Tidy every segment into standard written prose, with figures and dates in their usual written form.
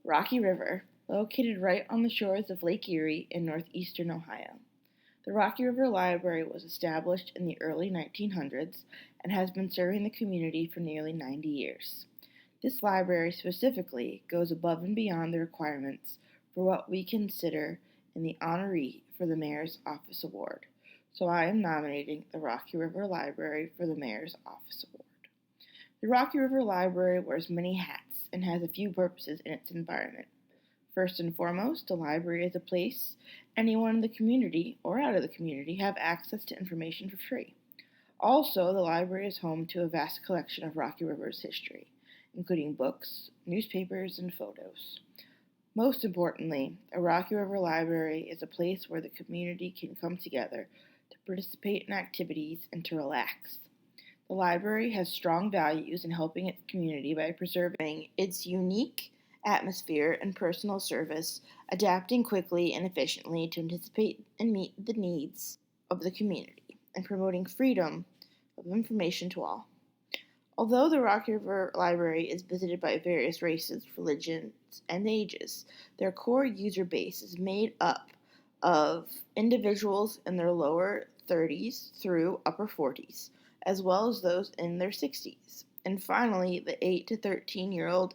Rocky River, located right on the shores of Lake Erie in northeastern Ohio. The Rocky River Library was established in the early 1900s and has been serving the community for nearly 90 years. This library specifically goes above and beyond the requirements for what we consider in the honoree for the Mayor's Office Award. So I am nominating the Rocky River Library for the Mayor's Office Award. The Rocky River Library wears many hats and has a few purposes in its environment. First and foremost, the library is a place anyone in the community or out of the community have access to information for free. Also, the library is home to a vast collection of Rocky River's history, including books, newspapers, and photos. Most importantly, a Rocky River Library is a place where the community can come together to participate in activities and to relax. The library has strong values in helping its community by preserving its unique atmosphere and personal service, adapting quickly and efficiently to anticipate and meet the needs of the community, and promoting freedom of information to all. Although the Rocky River Library is visited by various races, religions, and ages, their core user base is made up of individuals in their lower 30s through upper 40s, as well as those in their 60s. And finally, the 8 to 13-year-old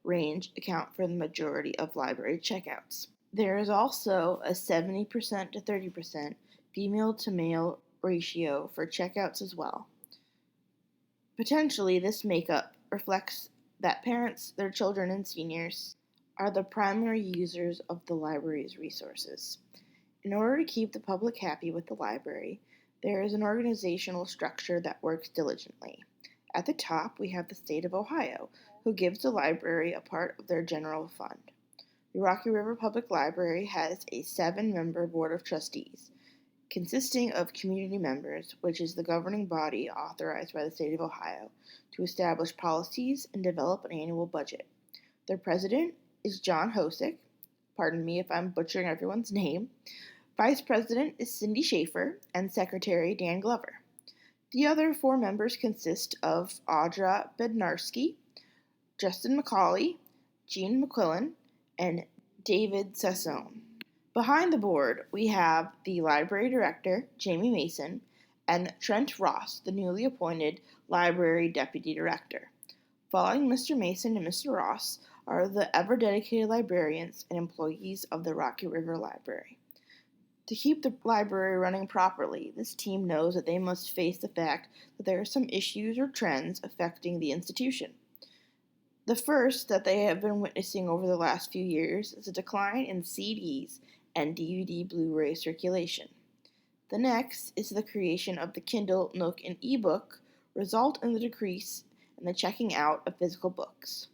range account for the majority of library checkouts. There is also a 70% to 30% female to male ratio for checkouts as well. Potentially, this makeup reflects that parents, their children, and seniors are the primary users of the library's resources. In order to keep the public happy with the library, there is an organizational structure that works diligently. At the top, we have the state of Ohio, who gives the library a part of their general fund. The Rocky River Public Library has a 7-member board of trustees, consisting of community members, which is the governing body authorized by the state of Ohio to establish policies and develop an annual budget. Their president is John Hosick. Pardon me if I'm butchering everyone's name. Vice President is Cindy Schaefer, and Secretary Dan Glover. The other 4 members consist of Audra Bednarski, Justin McCauley, Jean McQuillan, and David Sassone. Behind the board, we have the library director, Jamie Mason, and Trent Ross, the newly appointed library deputy director. Following Mr. Mason and Mr. Ross are the ever-dedicated librarians and employees of the Rocky River Library. To keep the library running properly, this team knows that they must face the fact that there are some issues or trends affecting the institution. The first that they have been witnessing over the last few years is a decline in CDs and DVD Blu-ray circulation. The next is the creation of the Kindle, Nook, and ebook result in the decrease in the checking out of physical books.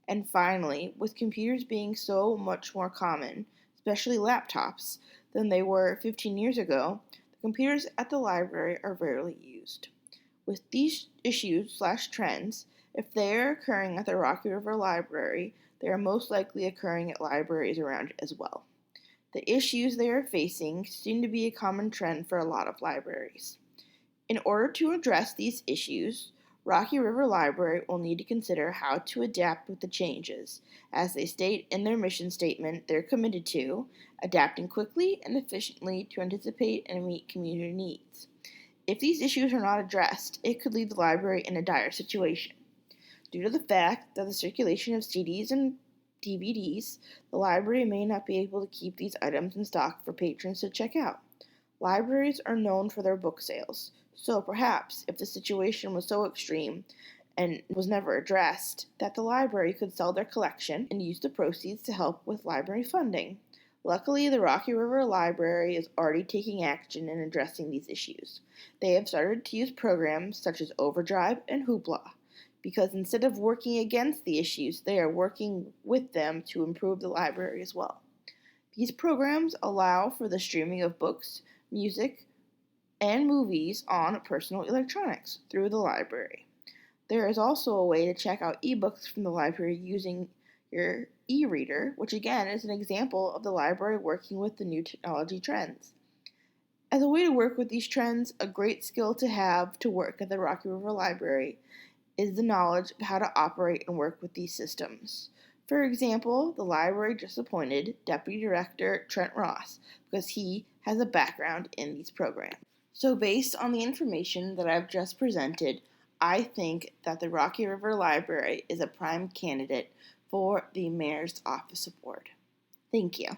And finally, with computers being so much more common, especially laptops, than they were 15 years ago, the computers at the library are rarely used. With these issues/trends, if they are occurring at the Rocky River Library, they are most likely occurring at libraries around it as well. The issues they are facing seem to be a common trend for a lot of libraries. In order to address these issues, Rocky River Library will need to consider how to adapt with the changes. As they state in their mission statement, they're committed to adapting quickly and efficiently to anticipate and meet community needs. If these issues are not addressed, it could leave the library in a dire situation. Due to the fact that the circulation of CDs and DVDs, the library may not be able to keep these items in stock for patrons to check out. Libraries are known for their book sales, so perhaps if the situation was so extreme and was never addressed, that the library could sell their collection and use the proceeds to help with library funding. Luckily, the Rocky River Library is already taking action in addressing these issues. They have started to use programs such as Overdrive and Hoopla, because instead of working against the issues, they are working with them to improve the library as well. These programs allow for the streaming of books, music, and movies on personal electronics through the library. There is also a way to check out ebooks from the library using your e-reader, which again is an example of the library working with the new technology trends. As a way to work with these trends, a great skill to have to work at the Rocky River Library is the knowledge of how to operate and work with these systems. For example, the library just appointed Deputy Director Trent Ross because he has a background in these programs. So based on the information that I've just presented, I think that the Rocky River Library is a prime candidate for the Mayor's Office Award. Thank you.